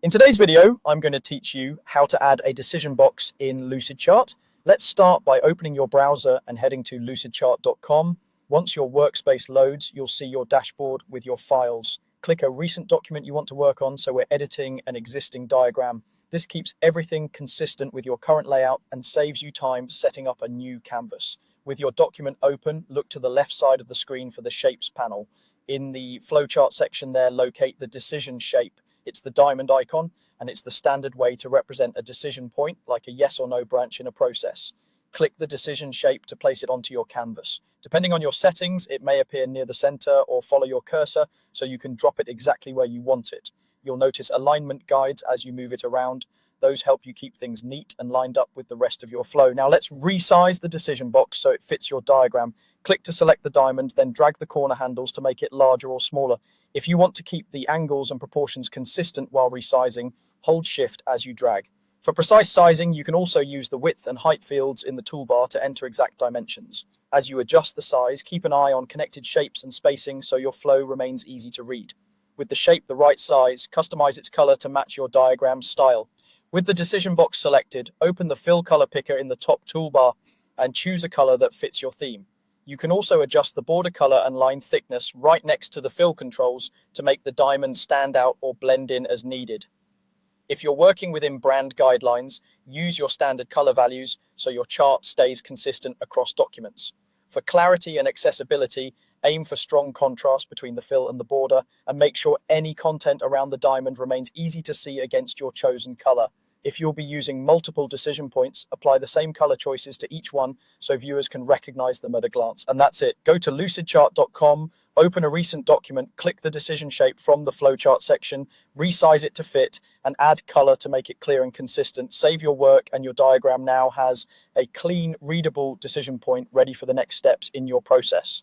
In today's video, I'm going to teach you how to add a decision box in Lucidchart. Let's start by opening your browser and heading to lucidchart.com. Once your workspace loads, you'll see your dashboard with your files. Click a recent document you want to work on, so we're editing an existing diagram. This keeps everything consistent with your current layout and saves you time setting up a new canvas. With your document open, look to the left side of the screen for the Shapes panel. In the flowchart section there, locate the decision shape. It's the diamond icon, and it's the standard way to represent a decision point, like a yes or no branch in a process. Click the decision shape to place it onto your canvas. Depending on your settings, it may appear near the center or follow your cursor, so you can drop it exactly where you want it. You'll notice alignment guides as you move it around. Those help you keep things neat and lined up with the rest of your flow. Now let's resize the decision box so it fits your diagram. Click to select the diamond, then drag the corner handles to make it larger or smaller. If you want to keep the angles and proportions consistent while resizing, hold Shift as you drag. For precise sizing, you can also use the width and height fields in the toolbar to enter exact dimensions. As you adjust the size, keep an eye on connected shapes and spacing so your flow remains easy to read. With the shape the right size, customize its color to match your diagram style. With the decision box selected, open the Fill Color Picker in the top toolbar and choose a color that fits your theme. You can also adjust the border color and line thickness right next to the fill controls to make the diamond stand out or blend in as needed. If you're working within brand guidelines, use your standard color values so your chart stays consistent across documents. For clarity and accessibility, aim for strong contrast between the fill and the border, and make sure any content around the diamond remains easy to see against your chosen color. If you'll be using multiple decision points, apply the same color choices to each one so viewers can recognize them at a glance. And that's it. Go to lucidchart.com, open a recent document, click the decision shape from the flowchart section, resize it to fit, and add color to make it clear and consistent. Save your work, and your diagram now has a clean, readable decision point ready for the next steps in your process.